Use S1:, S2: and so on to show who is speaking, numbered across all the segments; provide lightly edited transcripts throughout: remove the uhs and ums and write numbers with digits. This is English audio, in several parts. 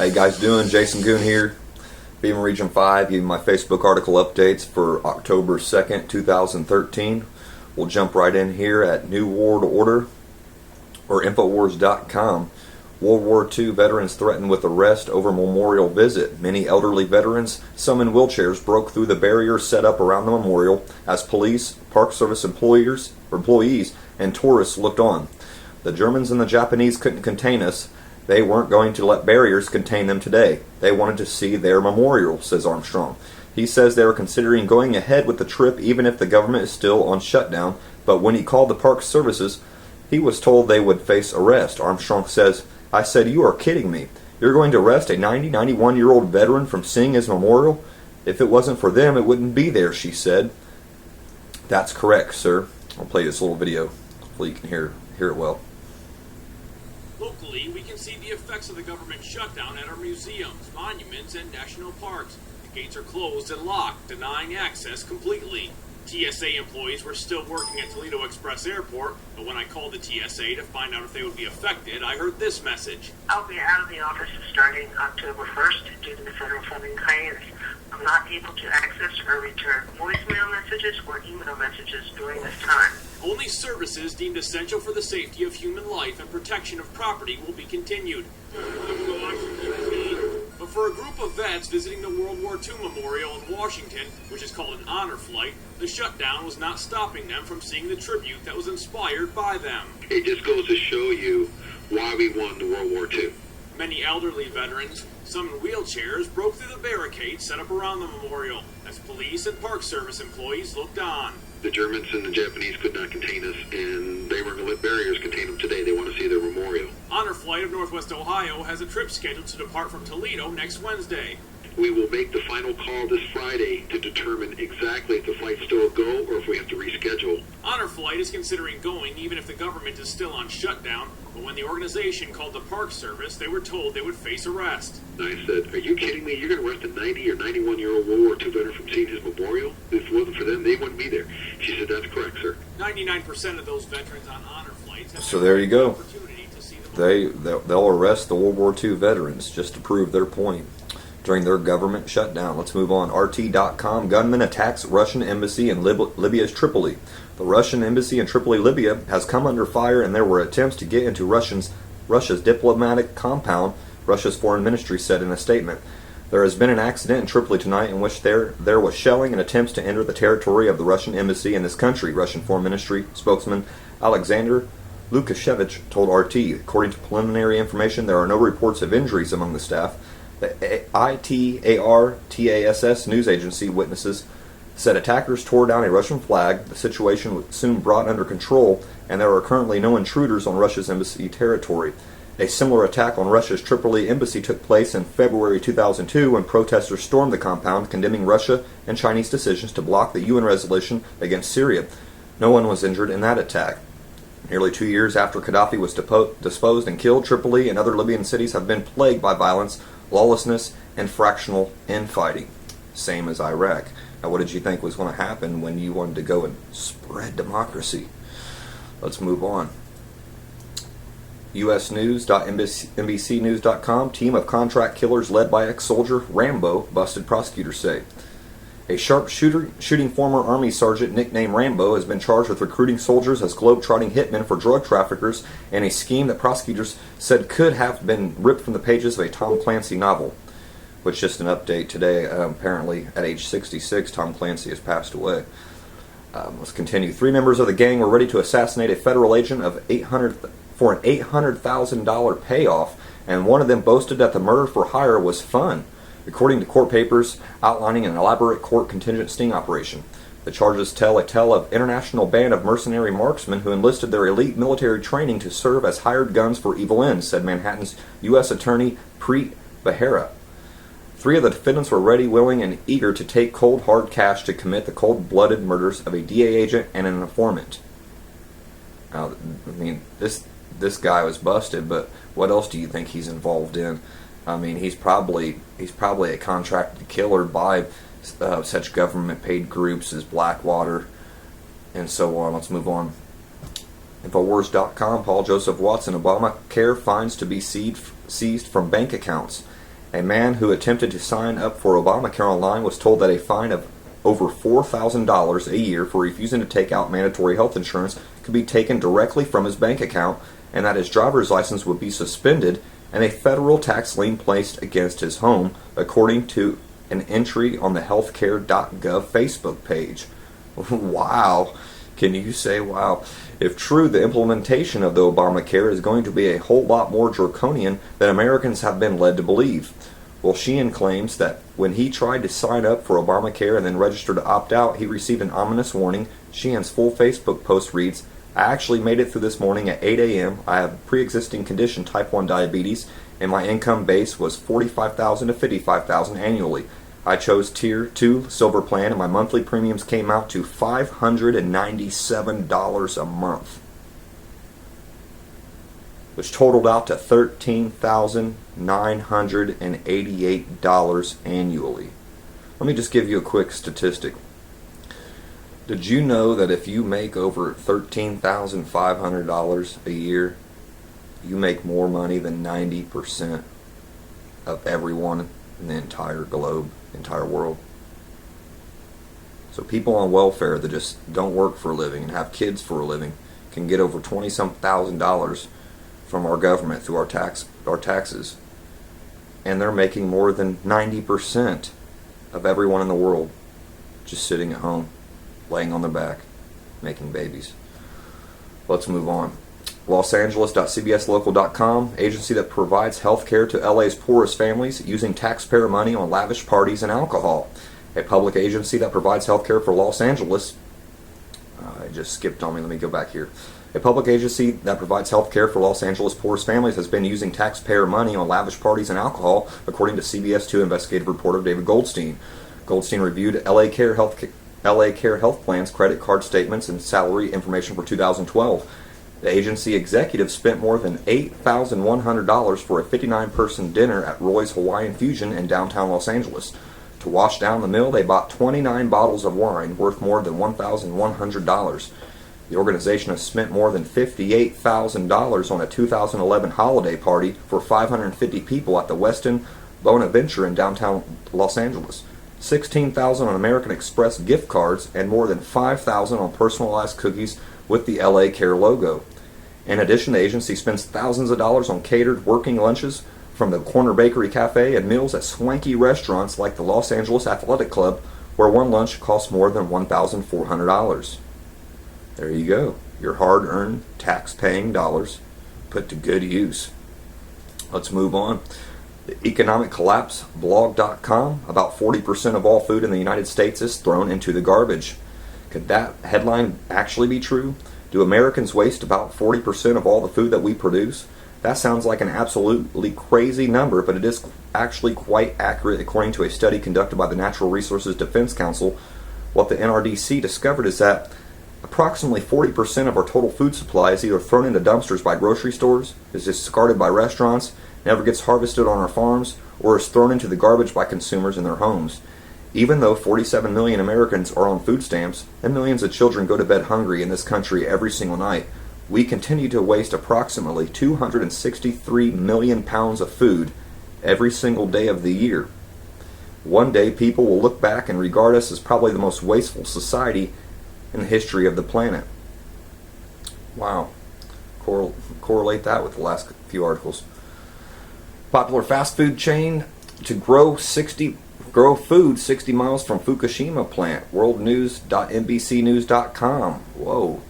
S1: How you guys doing? Jason Goon here, Beaver Region 5, giving my Facebook article updates for October 2nd, 2013. We'll jump right in here at New World Order, or Infowars.com. World War II veterans threatened with arrest over memorial visit. Many elderly veterans, some in wheelchairs, broke through the barriers set up around the memorial as police, Park Service employees, and tourists looked on. The Germans and the Japanese couldn't contain us. They weren't going to let barriers contain them today. They wanted to see their memorial, says Armstrong. He says they were considering going ahead with the trip even if the government is still on shutdown, but when he called the park services, he was told they would face arrest. Armstrong says, "I said, you are kidding me. You're going to arrest a 91-year-old veteran from seeing his memorial? If it wasn't for them, it wouldn't be there," she said. "That's correct, sir." I'll play this little video. Hopefully you can hear it well.
S2: Locally, we can see the effects of the government shutdown at our museums, monuments, and national parks. The gates are closed and locked, denying access completely. TSA employees were still working at Toledo Express Airport, but when I called the TSA to find out if they would be affected, I heard this message.
S3: "I'll be out of the office starting October 1st due to the federal funding hiatus. I'm not able to access or return voicemail messages or email messages during this time.
S2: Only services deemed essential for the safety of human life and protection of property will be continued." But for a group of vets visiting the World War II Memorial in Washington, which is called an honor flight, the shutdown was not stopping them from seeing the tribute that was inspired by them.
S4: It just goes to show you why we won the World War II.
S2: Many elderly veterans, some in wheelchairs, broke through the barricades set up around the memorial as police and Park Service employees looked on.
S4: The Germans and the Japanese could not contain us, and they weren't going to let barriers contain them today. They want to see their memorial.
S2: Honor Flight of Northwest Ohio has a trip scheduled to depart from Toledo next Wednesday.
S4: We will make the final call this Friday to determine exactly if the flight's still a go or if we have to reschedule.
S2: Honor Flight is considering going even if the government is still on shutdown, but when the organization called the Park Service, they were told they would face arrest.
S4: And I said, "Are you kidding me? You're going to arrest a 90 or 91-year-old World War II veteran from seeing his memorial? If it wasn't for them, they wouldn't be there." She said, "That's correct, sir."
S2: 99% of those veterans on Honor Flights have
S1: So there you go.
S2: opportunity to see the
S1: They'll arrest the World War II veterans just to prove their point during their government shutdown. Let's move on. RT.com. Gunman attacks Russian embassy in Libya's Tripoli. The Russian embassy in Tripoli, Libya, has come under fire, and there were attempts to get into Russia's diplomatic compound, Russia's foreign ministry said in a statement. There has been an accident in Tripoli tonight in which there was shelling and attempts to enter the territory of the Russian embassy in this country, Russian foreign ministry spokesman Alexander Lukashevich told RT. According to preliminary information, there are no reports of injuries among the staff. The ITAR-TASS news agency witnesses said attackers tore down a Russian flag. The situation was soon brought under control, and there are currently no intruders on Russia's embassy territory. A similar attack on Russia's Tripoli embassy took place in February 2002 when protesters stormed the compound, condemning Russia and Chinese decisions to block the UN resolution against Syria. No one was injured in that attack. Nearly 2 years after Gaddafi was disposed and killed, Tripoli and other Libyan cities have been plagued by violence, lawlessness, and fractional infighting. Same as Iraq. Now, what did you think was going to happen when you wanted to go and spread democracy? Let's move on. usnews.nbcnews.com. Team of contract killers led by ex-soldier Rambo busted, prosecutors say. A sharpshooting former Army sergeant nicknamed Rambo has been charged with recruiting soldiers as globe-trotting hitmen for drug traffickers in a scheme that prosecutors said could have been ripped from the pages of a Tom Clancy novel. Which, just an update today, apparently at age 66, Tom Clancy has passed away. Let's continue. 3 members of the gang were ready to assassinate a federal agent for an $800,000 payoff, and one of them boasted that the murder for hire was fun, according to court papers outlining an elaborate court contingent sting operation. The charges tell a tale of international band of mercenary marksmen who enlisted their elite military training to serve as hired guns for evil ends, said Manhattan's U.S. Attorney Preet Bharara. 3 of the defendants were ready, willing, and eager to take cold, hard cash to commit the cold-blooded murders of a DA agent and an informant. Now, I mean, this guy was busted, but what else do you think he's involved in? I mean, he's probably a contracted killer by such government-paid groups as Blackwater and so on. Let's move on. Infowars.com. Paul Joseph Watson. Obamacare funds to be seized from bank accounts. A man who attempted to sign up for Obamacare online was told that a fine of over $4,000 a year for refusing to take out mandatory health insurance could be taken directly from his bank account, and that his driver's license would be suspended and a federal tax lien placed against his home, according to an entry on the healthcare.gov Facebook page. Wow. Can you say wow? If true, the implementation of the Obamacare is going to be a whole lot more draconian than Americans have been led to believe. Well, Sheehan claims that when he tried to sign up for Obamacare and then register to opt out, he received an ominous warning. Sheehan's full Facebook post reads, "I actually made it through this morning at 8 a.m. I have a pre-existing condition, type 1 diabetes, and my income base was $45,000 to $55,000 annually. I chose Tier 2 Silver Plan, and my monthly premiums came out to $597 a month, which totaled out to $13,988 annually." Let me just give you a quick statistic. Did you know that if you make over $13,500 a year, you make more money than 90% of everyone in the entire globe, entire world? So people on welfare that just don't work for a living and have kids for a living can get over $20-some thousand from our government through our taxes, and they're making more than 90% of everyone in the world just sitting at home, laying on their back, making babies. Let's move on. LosAngeles.cbslocal.com, agency that provides health care to LA's poorest families using taxpayer money on lavish parties and alcohol. A public agency that provides health care for Los Angeles. I just skipped on me. Let me go back here. A public agency that provides health care for Los Angeles' poorest families has been using taxpayer money on lavish parties and alcohol, according to CBS 2 investigative reporter David Goldstein. Goldstein reviewed LA Care Health Plan's credit card statements and salary information for 2012. The agency executive spent more than $8,100 for a 59-person dinner at Roy's Hawaiian Fusion in downtown Los Angeles. To wash down the meal, they bought 29 bottles of wine worth more than $1,100. The organization has spent more than $58,000 on a 2011 holiday party for 550 people at the Westin Bonaventure in downtown Los Angeles. $16,000 on American Express gift cards, and more than $5,000 on personalized cookies with the LA Care logo. In addition, the agency spends thousands of dollars on catered working lunches from the Corner Bakery Cafe and meals at swanky restaurants like the Los Angeles Athletic Club, where one lunch costs more than $1,400. There you go. Your hard-earned, tax-paying dollars put to good use. Let's move on. The Economic Collapse blog.com, about 40% of all food in the United States is thrown into the garbage. Could that headline actually be true? Do Americans waste about 40% of all the food that we produce? That sounds like an absolutely crazy number, but it is actually quite accurate according to a study conducted by the Natural Resources Defense Council. What the NRDC discovered is that approximately 40% of our total food supply is either thrown into dumpsters by grocery stores, is discarded by restaurants, never gets harvested on our farms, or is thrown into the garbage by consumers in their homes. Even though 47 million Americans are on food stamps and millions of children go to bed hungry in this country every single night, we continue to waste approximately 263 million pounds of food every single day of the year. One day people will look back and regard us as probably the most wasteful society in the history of the planet. Wow. Correlate that with the last few articles. Popular fast food chain to grow food 60 miles from Fukushima plant. Worldnews.nbcnews.com. Whoa.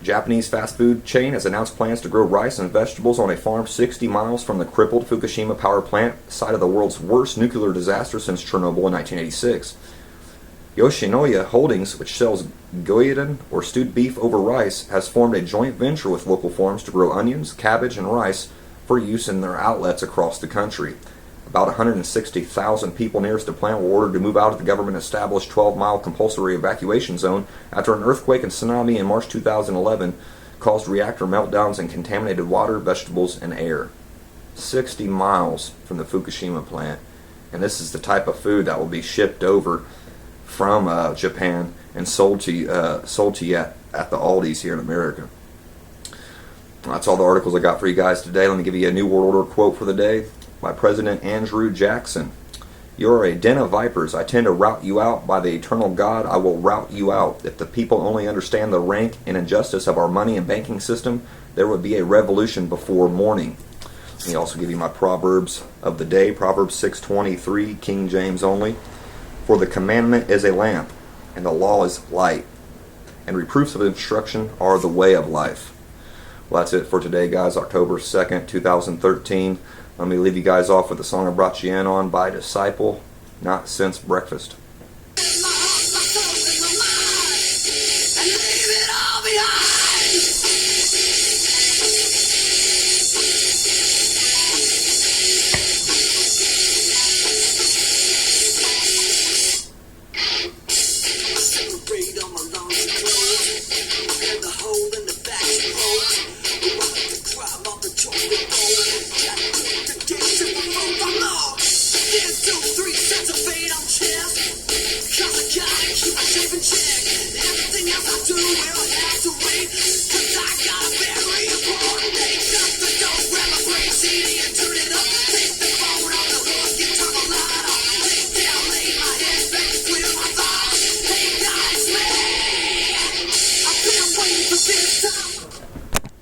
S1: Japanese fast food chain has announced plans to grow rice and vegetables on a farm 60 miles from the crippled Fukushima power plant, site of the world's worst nuclear disaster since Chernobyl in 1986. Yoshinoya Holdings, which sells goidan or stewed beef over rice, has formed a joint venture with local farms to grow onions, cabbage, and rice for use in their outlets across the country. About 160,000 people nearest the plant were ordered to move out of the government-established 12-mile compulsory evacuation zone after an earthquake and tsunami in March 2011 caused reactor meltdowns and contaminated water, vegetables, and air. 60 miles from the Fukushima plant. And this is the type of food that will be shipped over from Japan and sold to you at the Aldi's here in America. That's all the articles I got for you guys today. Let me give you a New World Order quote for the day. by President Andrew Jackson. You are a den of vipers. I tend to rout you out. By the eternal God, I will rout you out. If the people only understand the rank and injustice of our money and banking system, there would be a revolution before morning. Let me also give you my Proverbs of the day. Proverbs 6:23, King James only. For the commandment is a lamp, and the law is light, and reproofs of instruction are the way of life. Well, that's it for today, guys. October 2nd, 2013. Let me leave you guys off with the song I brought you in on by Disciple, Not Since Breakfast.